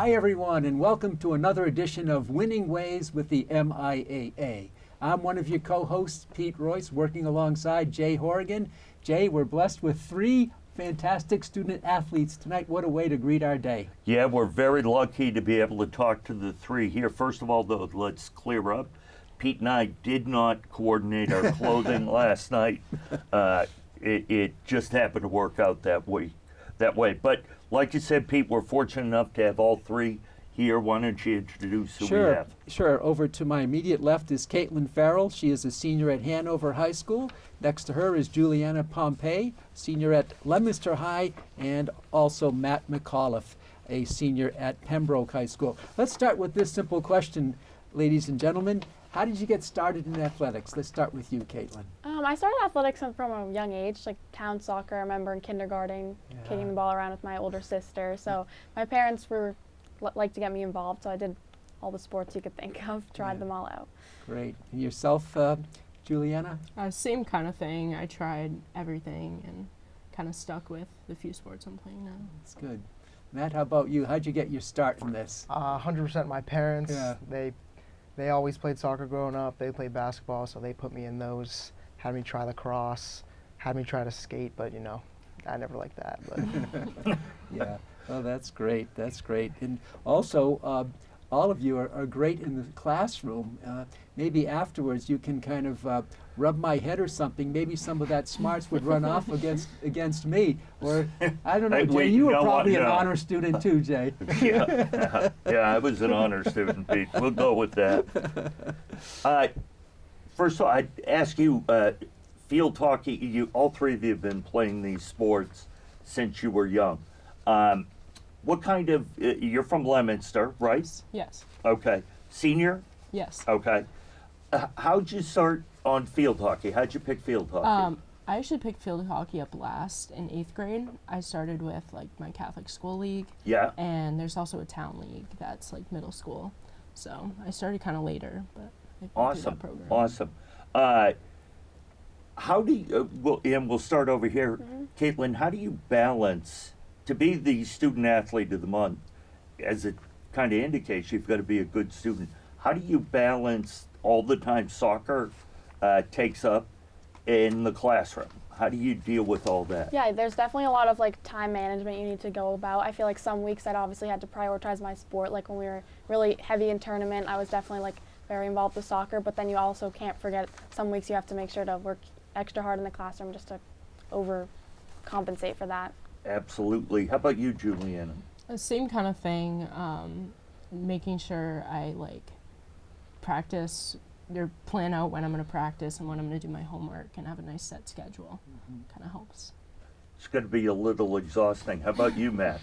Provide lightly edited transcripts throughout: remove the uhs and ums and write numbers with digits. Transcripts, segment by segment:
Hi everyone, and welcome to another edition of Winning Ways with the MIAA. I'm one of your co-hosts, Pete Royce, working alongside Jay Horrigan. Jay, we're blessed with three fantastic student athletes tonight. What a way to greet our day. Yeah, we're very lucky to be able to talk to the three here. First of all, though, let's clear up. Pete and I did not coordinate our clothing last night. It just happened to work out that way. But like you said, Pete, we're fortunate enough to have all three here. Why don't you introduce who we have? Sure. Over to my immediate left is Caitlin Farrell. She is a senior at Hanover High School. Next to her is Juliana Pompey, senior at Leominster High, and also Matt McAuliffe, a senior at Pembroke High School. Let's start with this simple question, ladies and gentlemen. How did you get started in athletics? Let's start with you, Caitlin. I started athletics from a young age, like town soccer. I remember in kindergarten, kicking the ball around with my older sister. So my parents were like to get me involved, so I did all the sports you could think of, tried them all out. Great. And yourself, Juliana? Same kind of thing. I tried everything and kind of stuck with the few sports I'm playing now. That's good. Matt, how about you? How'd you get your start in this? 100% my parents. Yeah. They always played soccer growing up. They played basketball, so they put me in those. Had me try lacrosse, had me try to skate, but I never liked that. But Yeah. Oh, that's great. That's great. And also, all of you are great in the classroom. Maybe afterwards you can kind of rub my head or something. Maybe some of that smarts would run off against me. Or, I don't know, Hey, Jay, you were probably an no. honor student too, Jay. Yeah, I was an honor student, Pete. We'll go with that. First of all, I'd ask you, field hockey, all three of you have been playing these sports since you were young. What kind of, you're from Leominster, right? Yes. Okay. Senior? Yes. Okay. How'd you start on field hockey? How'd you pick field hockey? I actually picked field hockey up last in 8th grade. I started with my Catholic school league. Yeah. And there's also a town league that's middle school. So I started kind of later, but I went through that program. Awesome. How do you, we'll start over here. Caitlin, how do you balance, to be the student athlete of the month, as it kind of indicates, you've got to be a good student. How do you balance all the time soccer takes up in the classroom? How do you deal with all that? Yeah, there's definitely a lot of time management you need to go about. I feel like some weeks I'd obviously had to prioritize my sport. Like when we were really heavy in tournament, I was definitely very involved with soccer, but then you also can't forget some weeks you have to make sure to work extra hard in the classroom just to overcompensate for that. Absolutely. How about you, Juliana? Same kind of thing. Making sure I practice or plan out when I'm going to practice and when I'm going to do my homework and have a nice set schedule. Kind of helps. It's going to be a little exhausting. How about you, Matt?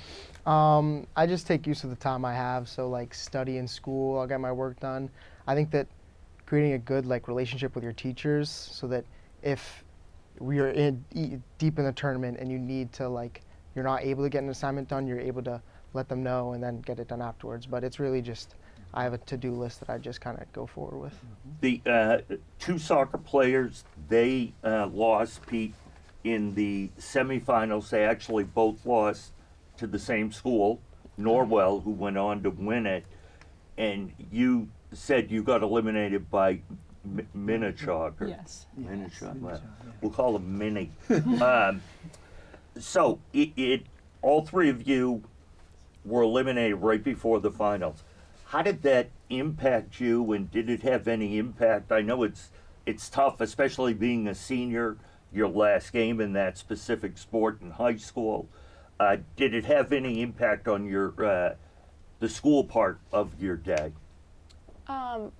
I just take use of the time I have. So study in school, I'll get my work done. I think that creating a good relationship with your teachers, so that if we are deep in the tournament and you need to you're not able to get an assignment done, you're able to let them know and then get it done afterwards. But it's really just, I have a to-do list that I just kind of go forward with. The two soccer players, they lost, Pete, in the semifinals. They actually both lost to the same school, Norwell, who went on to win it. And you said you got eliminated by Minichog. Yes. Minichog. Yeah. We'll call him Mini. So all three of you were eliminated right before the finals. How did that impact you, and did it have any impact? I know it's tough, especially being a senior, your last game in that specific sport in high school. Did it have any impact on your the school part of your day?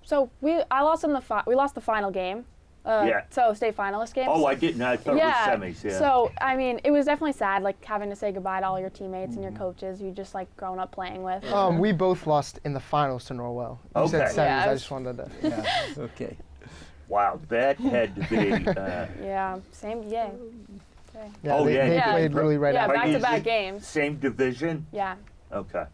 So we lost the final game. So state finalist game. Oh, I didn't. I thought it was semis. Yeah. So it was definitely sad, having to say goodbye to all your teammates and your coaches you just grown up playing with. We both lost in the finals to Norwell. You said Okay. semis. Yeah, I just wanted to. Yeah. Okay. Wow, that had to be. Yeah. Same. Yeah. Okay. Yeah, Oh, they yeah. played really right Yeah, after. back-to-back games. Same division. Yeah. Okay.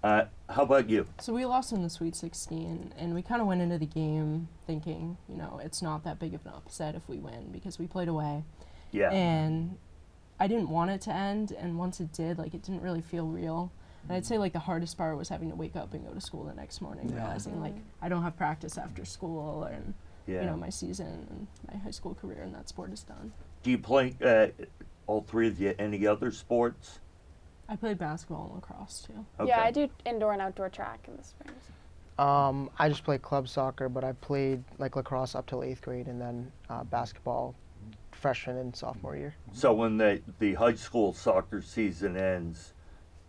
How about you? So we lost in the Sweet 16, and we kind of went into the game thinking, it's not that big of an upset if we win because we played away. Yeah. And I didn't want it to end, and once it did, it didn't really feel real. And I'd say like the hardest part was having to wake up and go to school the next morning, Yeah. realizing like I don't have practice after school, and Yeah. you know, my season and my high school career in that sport is done. Do you play, all three of you, any other sports? I played basketball and lacrosse too. Okay. Yeah, I do indoor and outdoor track in the springs. I just played club soccer, but I played like lacrosse up till 8th grade, and then basketball freshman and sophomore year. So when the high school soccer season ends,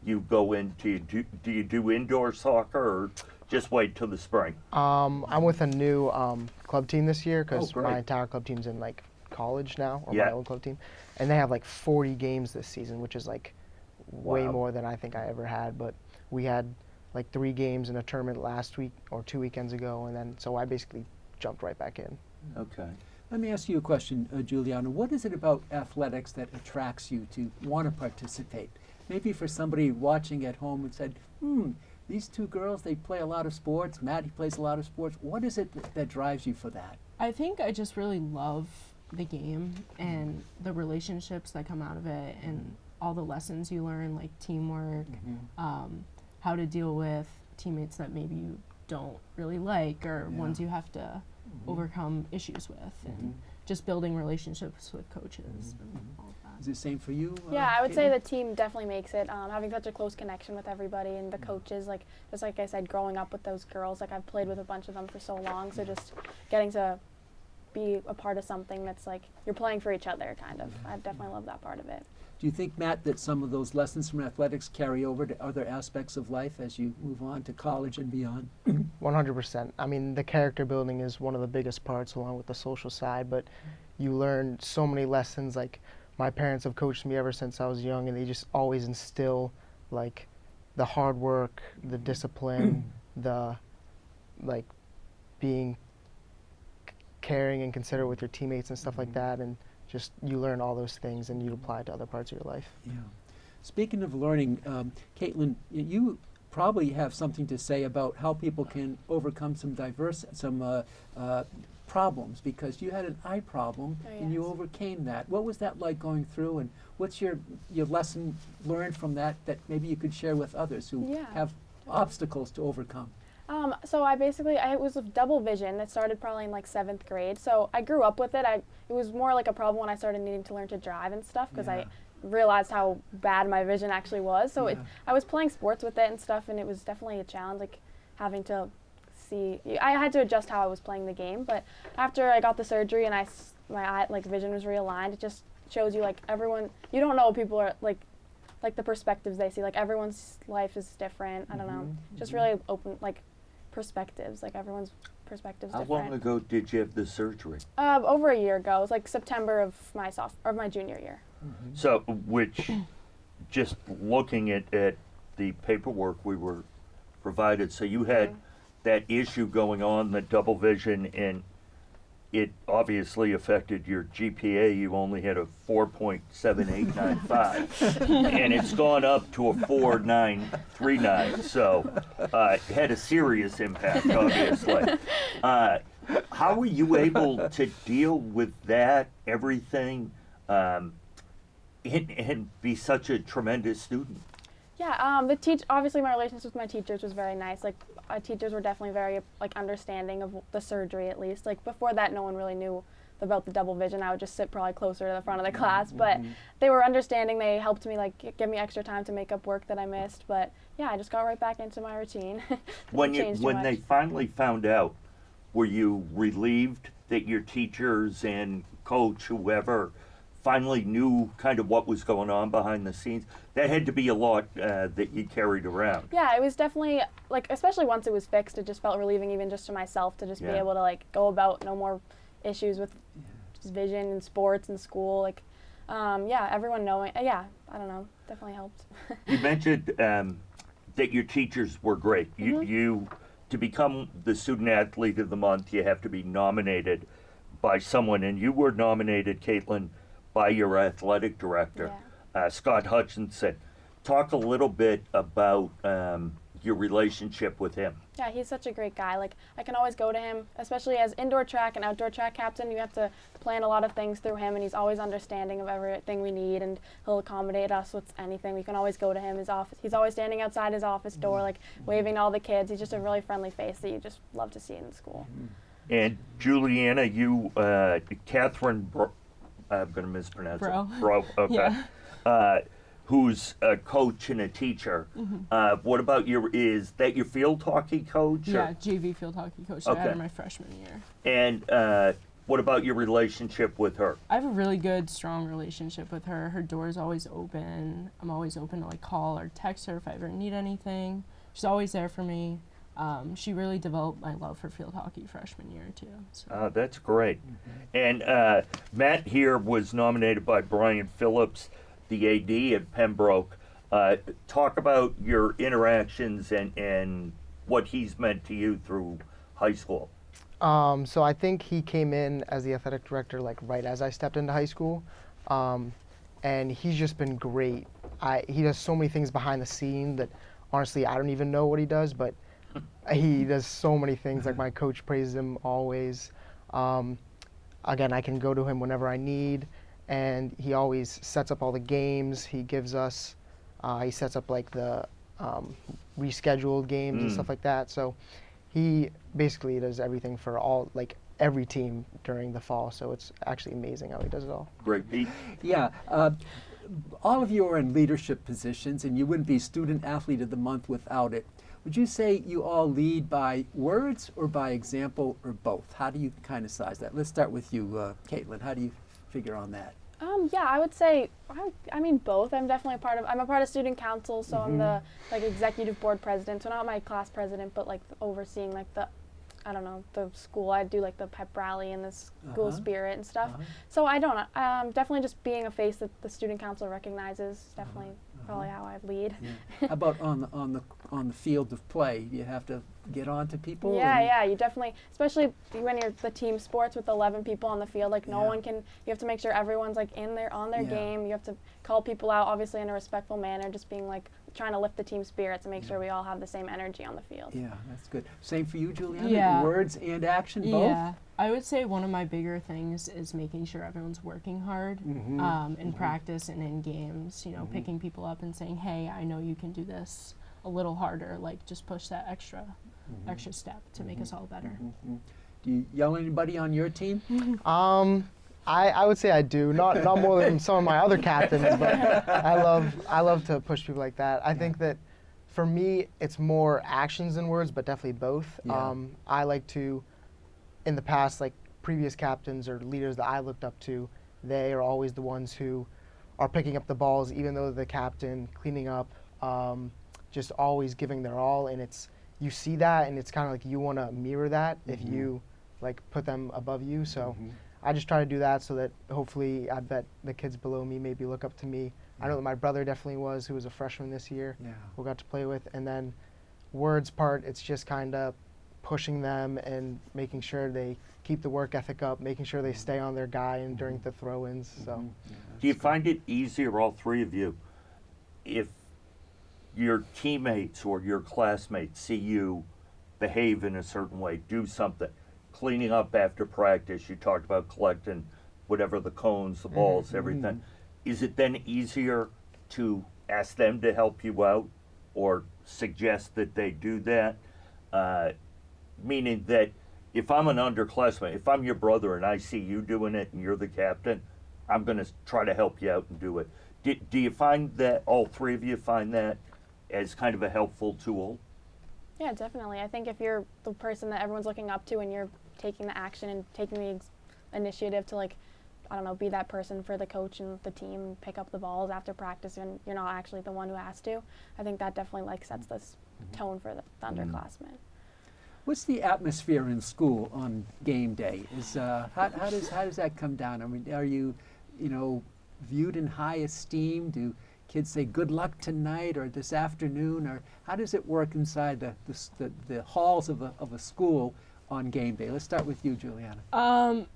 you go into, do you do indoor soccer or just wait till the spring? I'm with a new club team this year because great. my entire club team's in like college now, or Yeah. my old club team, and they have like 40 games this season, which is like way Wow. more than I think I ever had. But we had like 3 games in a tournament last week or 2 weekends ago, and then so I basically jumped right back in. Okay. Let me ask you a question, Juliana. What is it about athletics that attracts you to want to participate? Maybe for somebody watching at home and said, these two girls, they play a lot of sports. Matt, he plays a lot of sports. What is it that drives you for that? I think I just really love the game and the relationships that come out of it, and all the lessons you learn, like teamwork, how to deal with teammates that maybe you don't really like, or Yeah. ones you have to overcome issues with, and just building relationships with coaches and all of that. Is it the same for you? Yeah, I would say Caitlin? the team definitely makes it. Having such a close connection with everybody and the coaches, like just like I said, growing up with those girls, like I've played with a bunch of them for so long, so just getting to be a part of something that's like you're playing for each other, kind of. I definitely love that part of it. Do you think, Matt, that some of those lessons from athletics carry over to other aspects of life as you move on to college and beyond? 100%. I mean, the character building is one of the biggest parts, along with the social side. But you learn so many lessons. Like my parents have coached me ever since I was young, and they just always instill like the hard work, the discipline, the like being caring and considerate with your teammates and stuff like that. And just you learn all those things and you apply it to other parts of your life. Yeah. Speaking of learning, Caitlin, you probably have something to say about how people can overcome some problems, because you had an eye problem and you yes. overcame that. What was that like going through, and what's your lesson learned from that maybe you could share with others who Yeah. have obstacles to overcome? So I was with double vision that started probably in like 7th grade. So I grew up with it. It was more like a problem when I started needing to learn to drive and stuff, because Yeah. I realized how bad my vision actually was. So Yeah. I was playing sports with it and stuff, and it was definitely a challenge, like having to I had to adjust how I was playing the game. But after I got the surgery and my eye, like vision was realigned, it just shows you like everyone, you don't know what people are like the perspectives they see. Like everyone's life is different. I don't know. Just really open, like perspectives, like everyone's perspectives How different. long ago did you have the surgery? Over a year ago. It was like September of my junior year. So, which, just looking at the paperwork we were provided, so you had that issue going on, the double vision, and it obviously affected your GPA. You only had a 4.7895, and it's gone up to a 4.939. So it had a serious impact, obviously. How were you able to deal with that, everything, and be such a tremendous student? Yeah, obviously my relationship with my teachers was very nice. Like, my teachers were definitely very, like, understanding of the surgery, at least. Like, before that, no one really knew about the double vision. I would just sit probably closer to the front of the class. But they were understanding. They helped me, like, give me extra time to make up work that I missed. But, yeah, I just got right back into my routine. When changed too when much. they finally found out, were you relieved that your teachers and coach, whoever, finally knew kind of what was going on behind the scenes? That had to be a lot that you carried around. Yeah, it was definitely, like, especially once it was fixed, it just felt relieving even just to myself to just be Yeah. able to, like, go about no more issues with just vision and sports and school. Like, yeah, everyone knowing, I don't know, definitely helped. You mentioned that your teachers were great. You to become the student athlete of the month, you have to be nominated by someone, and you were nominated, Caitlin, by your athletic director, Scott Hutchinson. Talk a little bit about your relationship with him? Yeah, he's such a great guy. Like, I can always go to him, especially as indoor track and outdoor track captain. You have to plan a lot of things through him, and he's always understanding of everything we need, and he'll accommodate us with anything. We can always go to him. His office. He's always standing outside his office door, like waving to all the kids. He's just a really friendly face that you just love to see in the school. And Juliana, you, Catherine, I'm going to mispronounce Bro. it. Bro, okay. Yeah. Who's a coach and a teacher. What about is that your field hockey coach? or- Yeah, JV field hockey coach that I had Okay. in my freshman year. And what about your relationship with her? I have a really good, strong relationship with her. Her door is always open. I'm always open to like call or text her if I ever need anything. She's always there for me. She really developed my love for field hockey freshman year too. So. That's great. And Matt here was nominated by Brian Phillips, the AD at Pembroke. Talk about your interactions and what he's meant to you through high school. So I think he came in as the athletic director like right as I stepped into high school, and he's just been great. He does so many things behind the scene that honestly I don't even know what he does, but he does so many things. Like my coach praises him always. Again, I can go to him whenever I need, and he always sets up all the games. He gives us, he sets up like the rescheduled games and stuff like that. So he basically does everything for every team during the fall. So it's actually amazing how he does it all. Great, Pete. Yeah. All of you are in leadership positions, and you wouldn't be Student Athlete of the Month without it. Would you say you all lead by words or by example or both? How do you kind of size that? Let's start with you, Caitlin. How do you figure on that? Yeah, I would say, I mean both. I'm definitely I'm a part of student council, so I'm the executive board president. So not my class president, but like overseeing like the school. I do like the pep rally and the school spirit and stuff. So I don't, definitely just being a face that the student council recognizes is definitely probably how I lead. Yeah. How about on the field of play? You have to get on to people? Yeah, you definitely, especially when you're the team sports with 11 people on the field, like no one can, you have to make sure everyone's like on their game. You have to call people out, obviously in a respectful manner, just being like, trying to lift the team spirits and make sure we all have the same energy on the field. Yeah, that's good. Same for you, Juliana? Yeah. Words and action, both? Yeah, I would say one of my bigger things is making sure everyone's working hard in practice and in games, picking people up and saying, hey, I know you can do this a little harder, like just push that extra step to make us all better. Do you yell at anybody on your team? I would say I do, not more than some of my other captains, but I love to push people like that. I think that for me it's more actions than words, but definitely both. Yeah. I like to, in the past, like previous captains or leaders that I looked up to, they are always the ones who are picking up the balls, even though they're the captain, cleaning up, just always giving their all, and you see that, and it's kind of like you want to mirror that if you like put them above you. So I just try to do that so that hopefully I bet the kids below me maybe look up to me. I know that my brother definitely was, who was a freshman this year, who got to play with. And then words part, it's just kind of pushing them and making sure they keep the work ethic up, making sure they stay on their guy and during the throw-ins. So, Do you find it easier, all three of you, if your teammates or your classmates see you behave in a certain way, do something, cleaning up after practice, you talked about collecting whatever the cones, the balls, everything. Is it then easier to ask them to help you out or suggest that they do that? Meaning that if I'm an underclassman, if I'm your brother and I see you doing it and you're the captain, I'm going to try to help you out and do it. Do you find that, all three of you find that as kind of a helpful tool? Yeah, definitely. I think if you're the person that everyone's looking up to and you're taking the action and taking the initiative to be that person for the coach and the team, pick up the balls after practice and you're not actually the one who has to, I think that definitely sets this tone for the underclassmen. What's the atmosphere in school on game day? How does that come down? I mean, are you, viewed in high esteem? Do kids say good luck tonight or this afternoon, or how does it work inside the halls of a school on game day? Let's start with you, Juliana.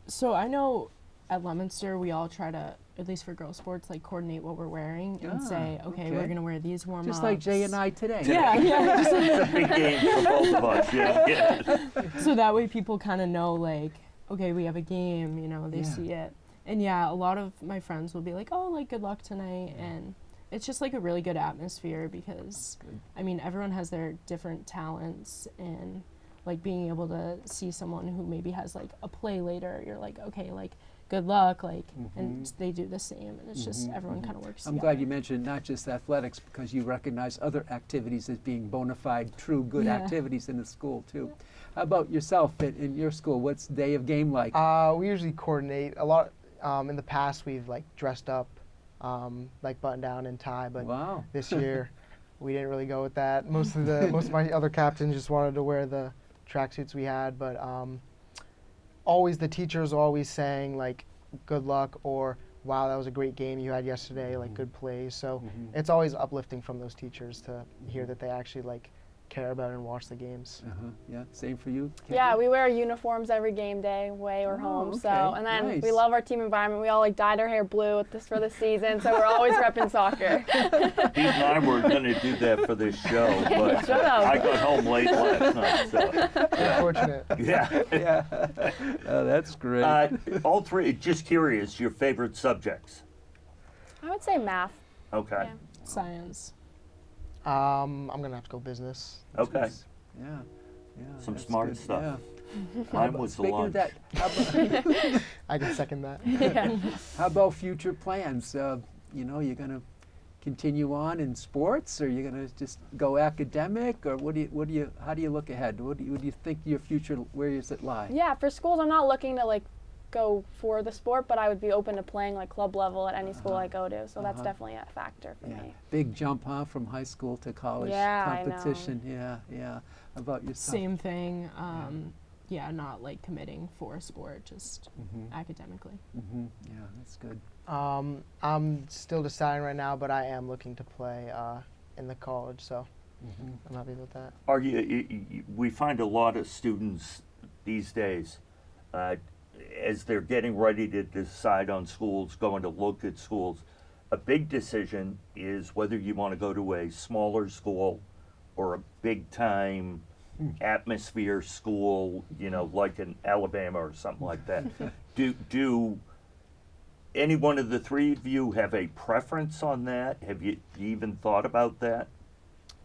So I know at Leominster, we all try to, at least for girls sports, like coordinate what we're wearing and Ah, say, okay, okay. we're gonna wear these warm-ups. Just like Jay and I today. Yeah, yeah. just- It's a big game for both of us. Yeah. so that way people kind of know, like, okay, we have a game, they Yeah. see it. And yeah, a lot of my friends will be like, oh, like, good luck tonight. And it's just like a really good atmosphere because, Good. I mean, everyone has their different talents, and like being able to see someone who maybe has like a play later, you're like, okay, like, good luck, like, and they do the same, and it's just everyone kind of works I'm together. glad you mentioned not just athletics because you recognize other activities as being bona fide, true, good Yeah. activities in the school too. How about yourself in your school? What's day of game like? We usually coordinate a lot. In the past, we've like dressed up, like button down and tie, but Wow. this year we didn't really go with that. Most of my other captains just wanted to wear the tracksuits we had, but always the teachers are always saying like good luck or wow, that was a great game you had yesterday, like good plays. So it's always uplifting from those teachers to hear that they actually like care about and watch the games. Yeah, same for you? Yeah, Caitlin? we wear uniforms every game day, away or Oh, home. So, okay, and then nice. we love our team environment. We all like dyed our hair blue with this for the season, so we're always repping soccer. Pete and I were going to do that for this show, but Shut up. I got home late last night. So, Unfortunate. yeah. Yeah. Oh, that's great. All three, just curious, your favorite subjects? I would say math. Okay. Yeah. Science. I'm gonna have to go business. Okay. Yeah. Yeah. Some that's smart good. stuff. Yeah. Mine was the Speaking lunch. of that, how about, I can second that. Yeah. how about future plans? You're going to continue on in sports, or you're going to just go academic, or how do you look ahead? What do you think your future? Where does it lie? Yeah, for schools, I'm not looking to like go for the sport, but I would be open to playing like club level at any school I go to. So that's definitely a factor for Yeah. me. Big jump, huh, from high school to college Yeah, I know. competition. Yeah, yeah. How about yourself? Same thing. Yeah, not like committing for a sport, just academically. Yeah, that's good. I'm still deciding right now, but I am looking to play in the college, so I'm happy with that. Are we find a lot of students these days, as they're getting ready to decide on schools, going to look at schools, a big decision is whether you want to go to a smaller school or a big time atmosphere school, like in Alabama or something like that. Do any one of the three of you have a preference on that? Have you even thought about that?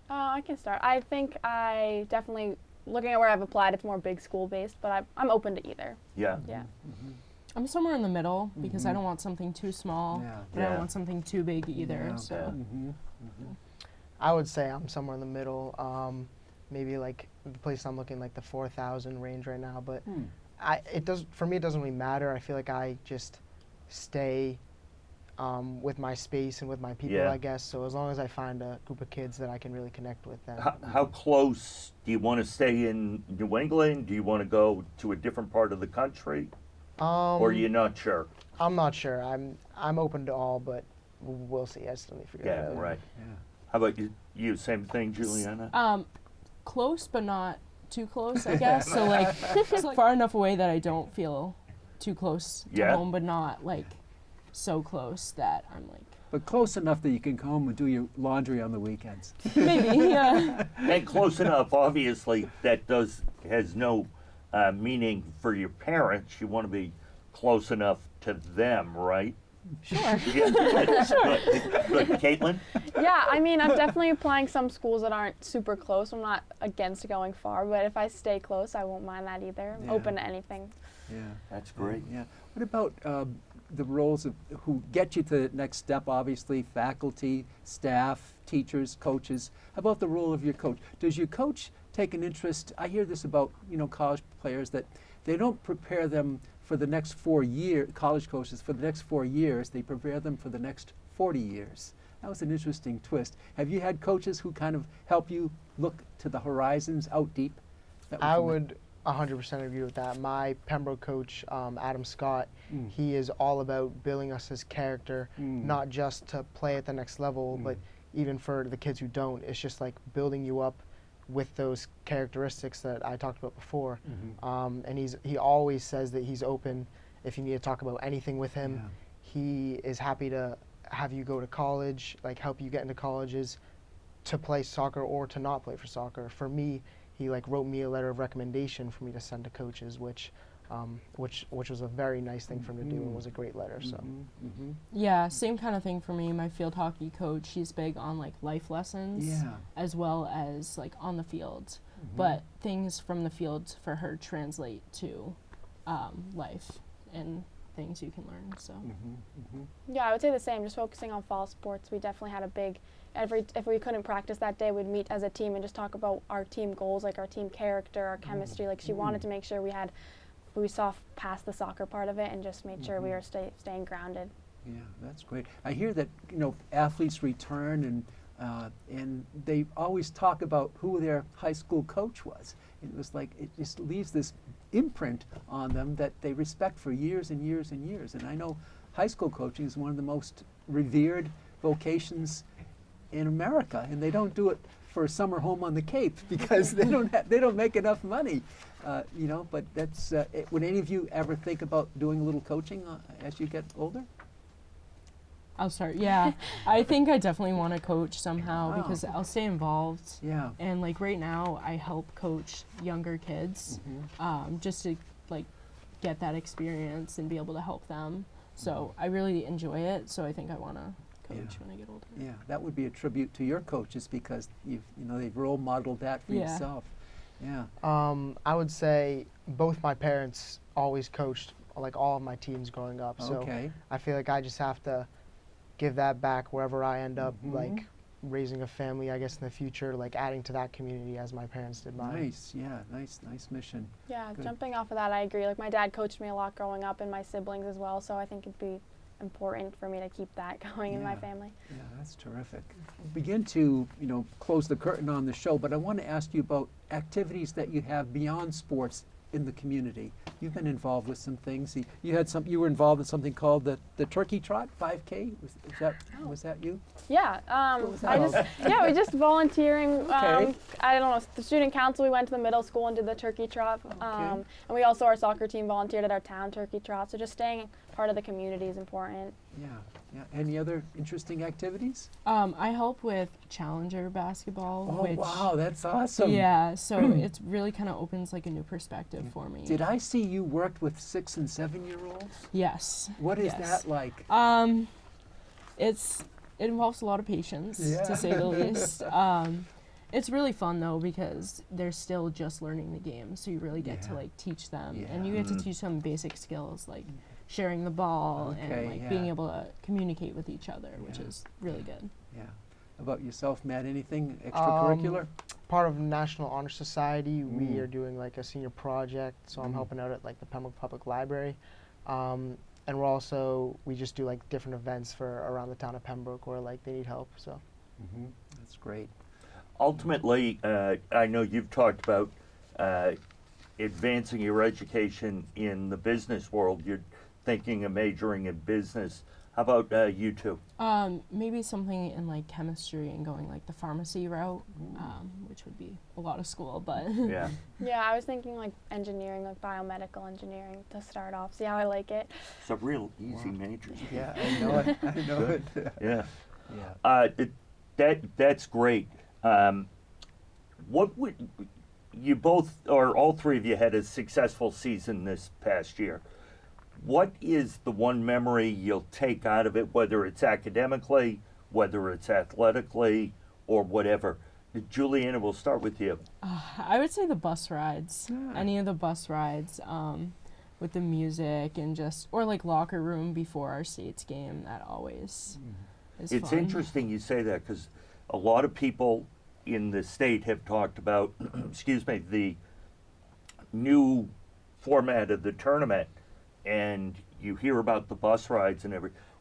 I can start. I think I definitely, looking at where I've applied, it's more big school based, but I'm open to either. Yeah. Yeah. I'm somewhere in the middle because I don't want something too small, Yeah. but I don't Yeah. want something too big either. Yeah. So I would say I'm somewhere in the middle. Maybe like the place I'm looking like the 4,000 range right now, but for me it doesn't really matter. I feel like I just stay with my space and with my people, Yeah. I guess. So as long as I find a group of kids that I can really connect with, then How close do you want to stay in New England? Do you want to go to a different part of the country, or you're not sure? I'm not sure. I'm open to all, but we'll see. I still need to figure it Yeah, out. right. Yeah. How about you? You same thing, Juliana? close, but not too close, I guess. So like far enough away that I don't feel too close to Yeah. home, but not like so close that I'm like But close enough that you can come home and do your laundry on the weekends. maybe yeah. And close enough, obviously, that has no meaning for your parents. You want to be close enough to them, right? Sure. Yeah. Good. Caitlin? Yeah, I mean, I'm definitely applying some schools that aren't super close. I'm not against going far, but if I stay close, I won't mind that either. I'm Yeah. open to anything. Yeah. That's great. Yeah. What about the roles of who get you to the next step? Obviously, faculty, staff, teachers, coaches. How about the role of your coach? Does your coach take an interest? I hear this about college players that they don't prepare them for the next 4 years. College coaches for the next 4 years. They prepare them for the next 40 years. That was an interesting twist. Have you had coaches who kind of help you look to the horizons out deep? That I you- would 100% agree with that. My Pembroke coach, Adam Scott, he is all about building us as character, not just to play at the next level, but even for the kids who don't. It's just like building you up with those characteristics that I talked about before. And he always says that he's open if you need to talk about anything with him, Yeah. he is happy to have you go to college, like help you get into colleges to play soccer or to not play for soccer. For me, he like wrote me a letter of recommendation for me to send to coaches, which was a very nice thing for him to do and was a great letter. So Yeah, same kind of thing for me. My field hockey coach, she's big on like life lessons Yeah. as well as like on the field. But things from the field for her translate to life and things you can learn. So Yeah, I would say the same. Just focusing on fall sports, we definitely had a big. If we couldn't practice that day, we'd meet as a team and just talk about our team goals, like our team character, our chemistry. Like she wanted to make sure we saw past the soccer part of it and just made sure we were staying grounded. Yeah, that's great. I hear that athletes return and they always talk about who their high school coach was. It was like it just leaves this imprint on them that they respect for years and years and years. And I know high school coaching is one of the most revered vocations in America, and they don't do it for a summer home on the Cape because they don't make enough money, But that's would any of you ever think about doing a little coaching as you get older? I'll start. Yeah, I think I definitely want to coach somehow Wow. because I'll stay involved. Yeah. And like right now, I help coach younger kids, just to like get that experience and be able to help them. So I really enjoy it. So I think I want to coach when I get older. Yeah, that would be a tribute to your coaches because they've role modeled that for yourself. Yeah. I would say both my parents always coached like all of my teams growing up. So Okay. I feel like I just have to give that back wherever I end up, like raising a family, I guess, in the future, like adding to that community as my parents did mine. Nice. Yeah. Nice mission. Yeah, Good. jumping off of that, I agree. Like my dad coached me a lot growing up, and my siblings as well. So I think it'd be important for me to keep that going in my Yeah. family. Yeah, that's terrific. We'll begin to, close the curtain on the show, but I want to ask you about activities that you have beyond sports in the community. You've been involved with some things. You were involved in something called the Turkey Trot 5K. Was that you? Yeah, What was that all? we just volunteering. Okay. I don't know, the student council. We went to the middle school and did the turkey trot, and we also our soccer team volunteered at our town turkey trot. So just staying part of the community is important. Yeah. Any other interesting activities? I help with Challenger basketball. Oh, which, wow, that's awesome. Yeah, so it's really kind of opens like a new perspective for me. Did I see you worked with 6 and 7-year-olds? Yes. What is Yes. that like? It involves a lot of patience, Yeah. to say the least. It's really fun though because they're still just learning the game, so you really get to like teach them, and you get to teach them basic skills like sharing the ball and like being able to communicate with each other, which is really good. Yeah. About yourself, Matt? Anything extracurricular? Part of National Honor Society, we are doing like a senior project, so I'm helping out at like the Pembroke Public Library. And we just do like different events for around the town of Pembroke where like they need help, so. That's great. Ultimately, I know you've talked about advancing your education in the business world. You're thinking of majoring in business. How about you two? Maybe something in like chemistry and going like the pharmacy route, which would be a lot of school, but Yeah. Yeah, I was thinking like engineering, like biomedical engineering to start off. See how I like it. It's a real easy major. Yeah, I know it. I know it. Yeah. Yeah. That's great. What would you both, or all three of you, had a successful season this past year? What is the one memory you'll take out of it, whether it's academically, whether it's athletically, or whatever? Juliana, we'll start with you. I would say the bus rides. Any of the bus rides, with the music and or like locker room before our states game. That always is It's fun. interesting you say that because a lot of people in the state have talked about, the new format of the tournament, and you hear about the bus rides and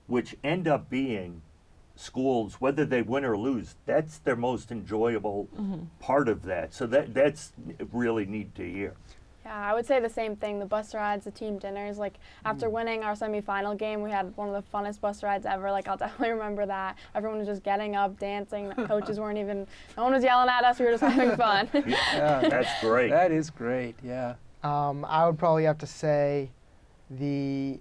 which end up being schools, whether they win or lose, that's their most enjoyable part of that. So that's really neat to hear. Yeah, I would say the same thing. The bus rides, the team dinners. Like after winning our semifinal game, we had one of the funnest bus rides ever. Like I'll definitely remember that. Everyone was just getting up, dancing. The coaches weren't even. No one was yelling at us. We were just having fun. Yeah, That's great. that is great. Yeah. I would probably have to say the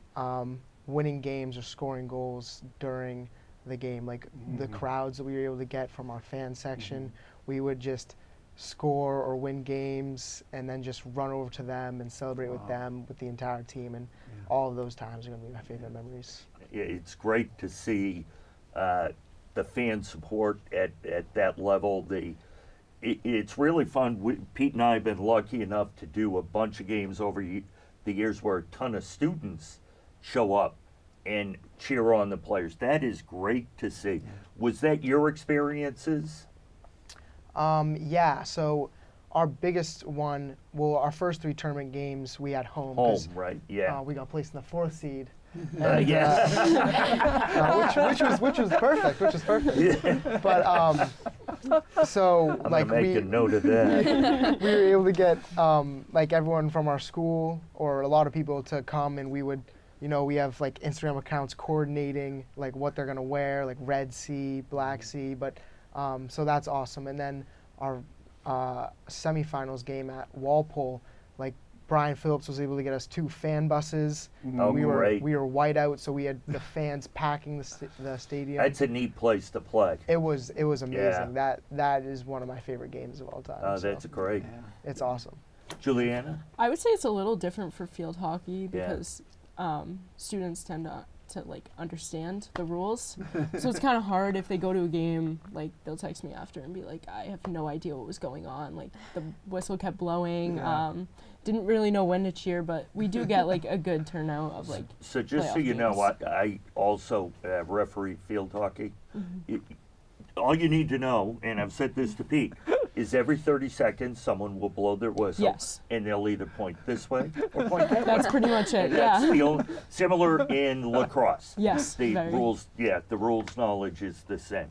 winning games or scoring goals during the game. Like the crowds that we were able to get from our fan section, we would just score or win games and then just run over to them and celebrate with them, with the entire team. And all of those times are going to be my favorite memories. It's great to see the fan support at that level. It's really fun. Pete and I have been lucky enough to do a bunch of games over the years where a ton of students show up and cheer on the players. That is great to see. Was that your experiences? Yeah, so our biggest one, well, our first 3 tournament games we had home. Home, right? Yeah. We got placed in the 4th seed. Yes. Which was perfect. Yeah. But so I'm like gonna make a note of that. we were able to get like everyone from our school or a lot of people to come, and we would, you know, we have like Instagram accounts coordinating like what they're gonna wear, like Red Sea, Black Sea, but so that's awesome. And then our semifinals game at Walpole, like Brian Phillips was able to get us 2 fan buses. Oh, we great. were white out, so we had the fans packing the stadium. That's a neat place to play. It was amazing. Yeah. That is one of my favorite games of all time. Oh, so that's great. it's awesome. Juliana? I would say it's a little different for field hockey because students tend to like understand the rules. So it's kind of hard if they go to a game, like they'll text me after and be like, I have no idea what was going on. Like the whistle kept blowing. Didn't really know when to cheer, but we do get like a good turnout of like So just so playoff you know, games. I also referee field hockey. All you need to know, and I've said this to Pete, is every 30 seconds someone will blow their whistle, Yes. and they'll either point this way or point that way. That's pretty much it. And that's Yeah. the only, similar in lacrosse. Yes. The very. rules, the rules knowledge is the same.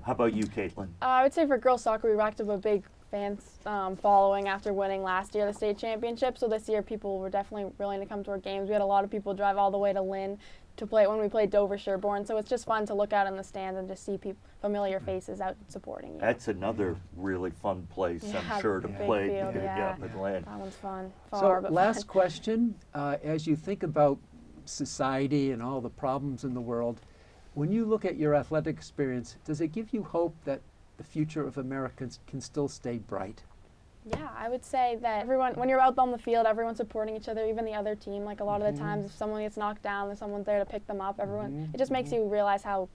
How about you, Caitlin? I would say for girls soccer, we racked up a big fans following after winning last year the state championship. So this year, people were definitely willing to come to our games. We had a lot of people drive all the way to Lynn to play when we played Dover Sherborne. So it's just fun to look out in the stands and just see familiar faces out supporting you. That's another really fun place, I'm Yeah, sure, to big play field, yeah. up in Lynn. That one's fun. So Far, but last fun. question, as you think about society and all the problems in the world, when you look at your athletic experience, does it give you hope that the future of Americans can still stay bright? Yeah, I would say that everyone, when you're out on the field, everyone's supporting each other, even the other team. Like a lot of the times, if someone gets knocked down, there's someone there to pick them up. Everyone, it just makes you realize how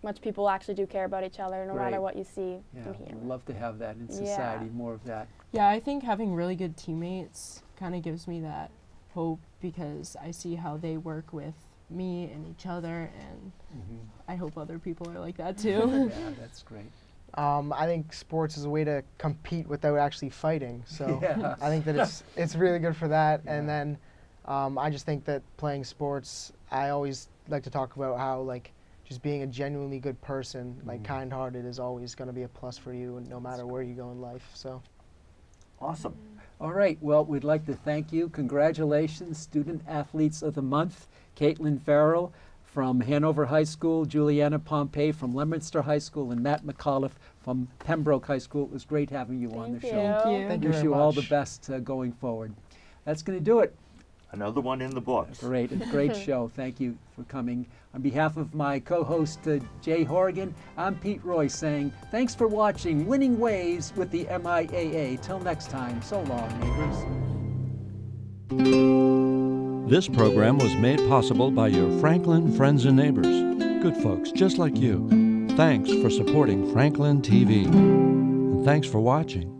much people actually do care about each other, no Right. matter what you see Yeah, and hear. I'd love to have that in Yeah. society, more of that. Yeah, I think having really good teammates kind of gives me that hope because I see how they work with me and each other, and I hope other people are like that too. Yeah, that's great. I think sports is a way to compete without actually fighting. So Yeah. I think that it's really good for that. Yeah. And then I just think that playing sports, I always like to talk about how like just being a genuinely good person, like kind-hearted, is always going to be a plus for you, and no matter where you go in life. So Awesome. All right, well, we'd like to thank you. Congratulations, Student Athletes of the Month, Caitlin Farrell from Hanover High School, Juliana Pompey from Leominster High School, and Matt McAuliffe from Pembroke High School. It was great having you on the Thank show. you. Thank you. thank you Wish very you much. all the best going forward. That's going to do it. Another one in the books. Great, a great show. Thank you for coming. On behalf of my co-host Jay Horgan, I'm Pete Roy saying thanks for watching Winning Ways with the MIAA. Till next time, so long, neighbors. This program was made possible by your Franklin friends and neighbors. Good folks just like you. Thanks for supporting Franklin TV. And thanks for watching.